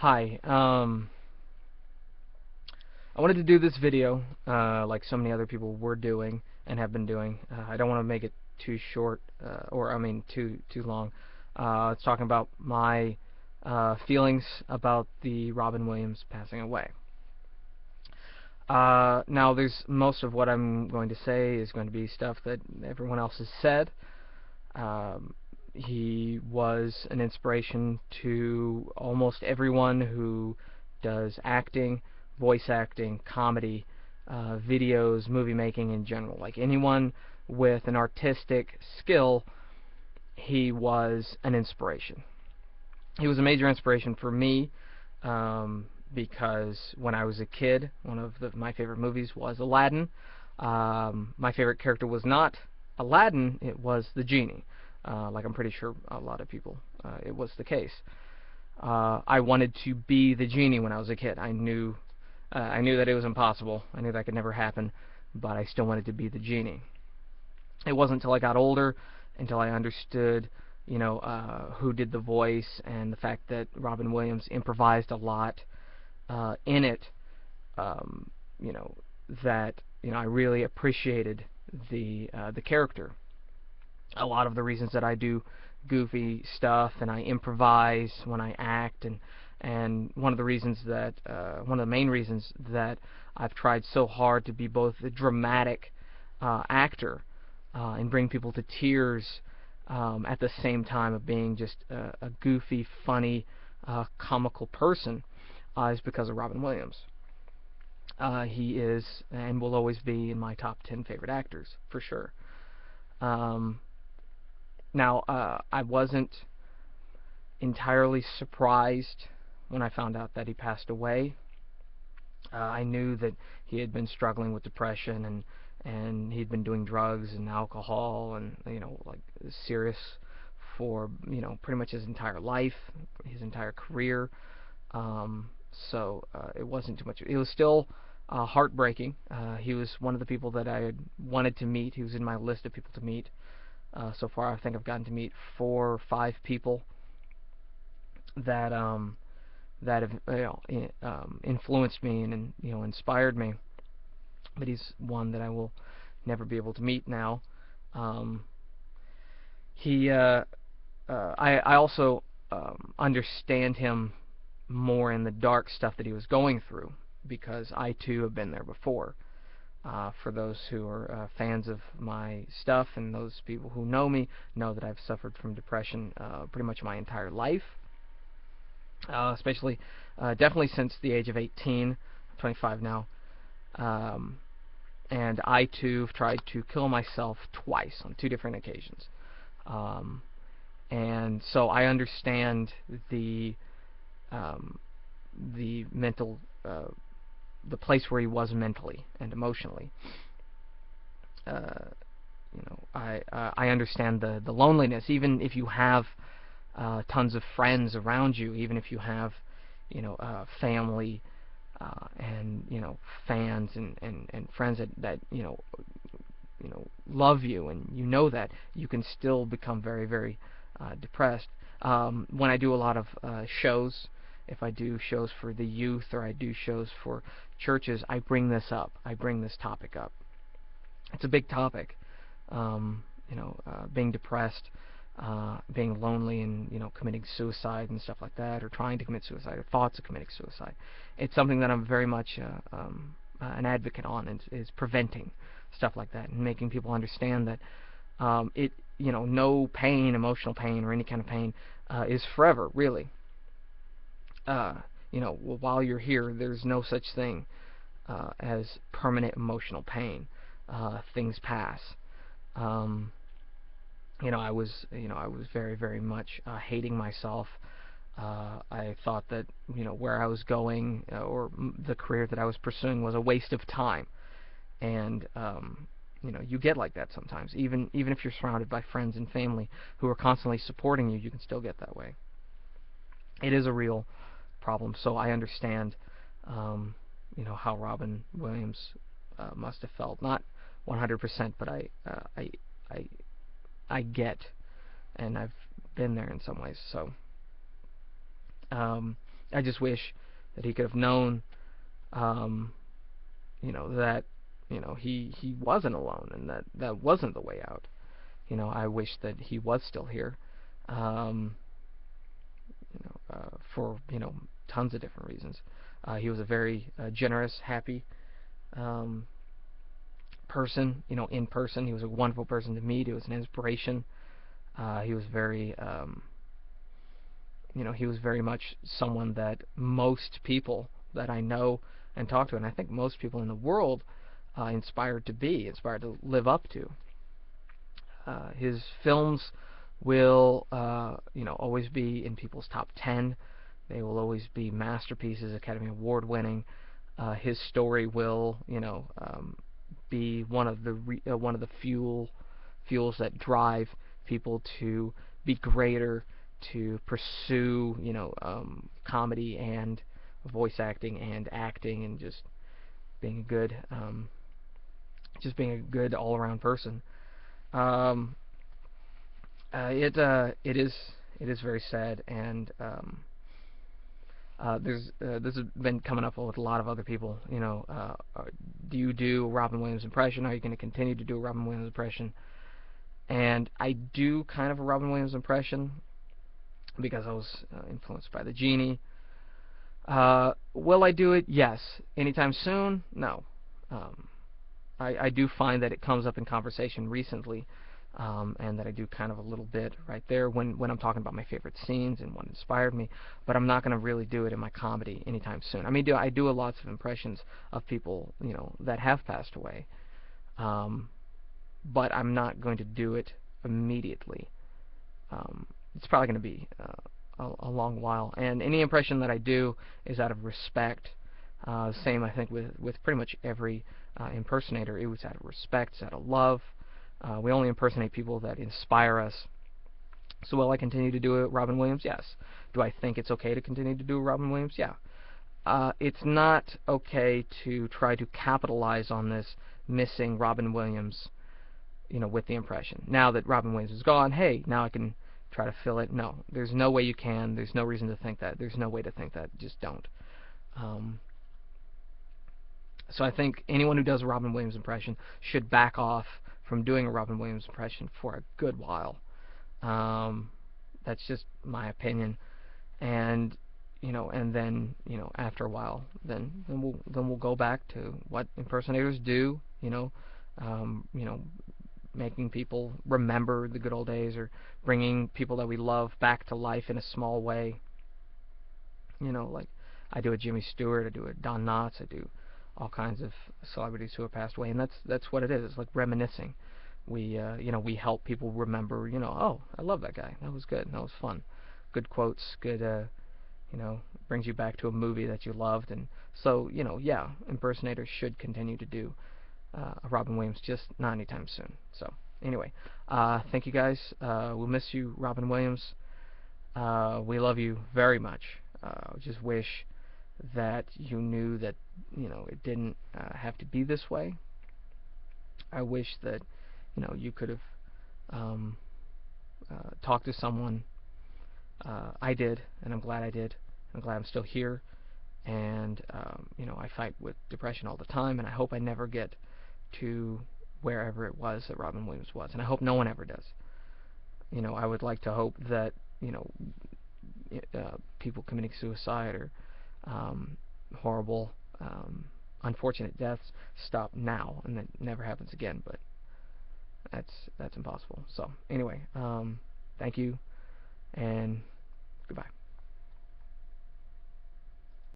Hi. I wanted to do this video, like so many other people were doing and have been doing. I don't want to make it too short, or I mean too long. It's talking about my feelings about the Robin Williams passing away. Now, there's most of what I'm going to say is going to be stuff that everyone else has said. Um, he was an inspiration to almost everyone who does acting, voice acting, comedy, videos, movie making in general. Like anyone with an artistic skill, he was an inspiration. He was a major inspiration for me because when I was a kid, one of my favorite movies was Aladdin. My favorite character was not Aladdin, it was the genie. Like I'm pretty sure a lot of people, it was the case. I wanted to be the genie when I was a kid. I knew that it was impossible. I knew that could never happen, but I still wanted to be the genie. It wasn't until I got older, until I understood, who did the voice and the fact that Robin Williams improvised a lot in it, um, you know, that I really appreciated the character. A lot of the reasons that I do goofy stuff and I improvise when I act, and one of the reasons that one of the main reasons that I've tried so hard to be both a dramatic actor and bring people to tears at the same time of being just a goofy, funny, comical person is because of Robin Williams. He is and will always be in my top 10 favorite actors for sure. Um, Now, I wasn't entirely surprised when I found out that he passed away. I knew that he had been struggling with depression, and he'd been doing drugs and alcohol and like serious for pretty much his entire life, his entire career. So it wasn't too much. It was still heartbreaking. He was one of the people that I had wanted to meet. He was in my list of people to meet. So far, I think I've gotten to meet 4 or 5 people that have influenced me and inspired me. But he's one that I will never be able to meet now. Um, he I also understand him more in the dark stuff that he was going through because I too have been there before. For those who are fans of my stuff and those people who know me know that I've suffered from depression pretty much my entire life, especially definitely since the age of 18. I'm 25 now, um, and I too have tried to kill myself twice on 2 different occasions. Um, and so I understand um, the mental the place where he was mentally and emotionally. I understand the loneliness, even if you have tons of friends around you, even if you have family and fans and friends that love you, and that you can still become very very depressed. When I do a lot of shows, if I do shows for the youth or I do shows for churches, I bring this up. I bring this topic up. It's a big topic. Being depressed, being lonely, and committing suicide and stuff like that, or trying to commit suicide, or thoughts of committing suicide. It's something that I'm very much an advocate on, is preventing stuff like that and making people understand that no pain, emotional pain, or any kind of pain is forever, really. While you're here, there's no such thing as permanent emotional pain. Things pass. Um, I was very, very much hating myself. I thought that where I was going or the career that I was pursuing was a waste of time, and you get like that sometimes. Even if you're surrounded by friends and family who are constantly supporting you, you can still get that way. It is a real problem. So I understand, how Robin Williams must have felt. Not 100%, but I I get, and I've been there in some ways. So I just wish that he could have known, that he wasn't alone, and that wasn't the way out. I wish that he was still here, um, for tons of different reasons. He was a very generous, happy um, person. In person, he was a wonderful person to meet. He was an inspiration. He was very, he was very much someone that most people that I know and talk to, and I think most people in the world, inspired to live up to. His films will, always be in people's top 10. They will always be masterpieces, Academy Award winning. His story will, be one of the fuels that drive people to be greater, to pursue, comedy and voice acting and acting, and being a good, just being a good all-around person. Um, it is very sad, and this has been coming up with a lot of other people. Do you do a Robin Williams impression? Are you going to continue to do a Robin Williams impression? And I do kind of a Robin Williams impression because I was influenced by the Genie. Will I do it? Yes. Anytime soon? No. I do find that it comes up in conversation recently, and that I do kind of a little bit right there when I'm talking about my favorite scenes and what inspired me, but I'm not going to really do it in my comedy anytime soon. I mean, I do lots of impressions of people, that have passed away, but I'm not going to do it immediately. It's probably going to be a long while, and any impression that I do is out of respect. Same, I think, with pretty much every impersonator. It was out of respect, it's out of love. We only impersonate people that inspire us. So will I continue to do it, Robin Williams? Yes. Do I think it's okay to continue to do Robin Williams? Yeah. It's not okay to try to capitalize on this missing Robin Williams, with the impression. Now that Robin Williams is gone, hey, now I can try to fill it. No, there's no way you can. There's no reason to think that. There's no way to think that. Just don't. So I think anyone who does a Robin Williams impression should back off from doing a Robin Williams impression for a good while. That's just my opinion. And and then after a while, then we'll go back to what impersonators do. Making people remember the good old days, or bringing people that we love back to life in a small way. Like I do a Jimmy Stewart, I do a Don Knotts, I do all kinds of celebrities who have passed away, and that's what it is. It's like reminiscing. We we help people remember. Oh, I love that guy. That was good. That was fun. Good quotes. Good. Brings you back to a movie that you loved, and so yeah, impersonators should continue to do a Robin Williams, just not anytime soon. So anyway, thank you guys. We'll miss you, Robin Williams. We love you very much. Just wish that you knew that it didn't have to be this way. I wish that you could have talked to someone. I did, and I'm glad I did. I'm glad I'm still here, and I fight with depression all the time, and I hope I never get to wherever it was that Robin Williams was, and I hope no one ever does. I would like to hope that people committing suicide or horrible, unfortunate deaths stop now, and that never happens again. But that's impossible. So anyway, thank you, and goodbye.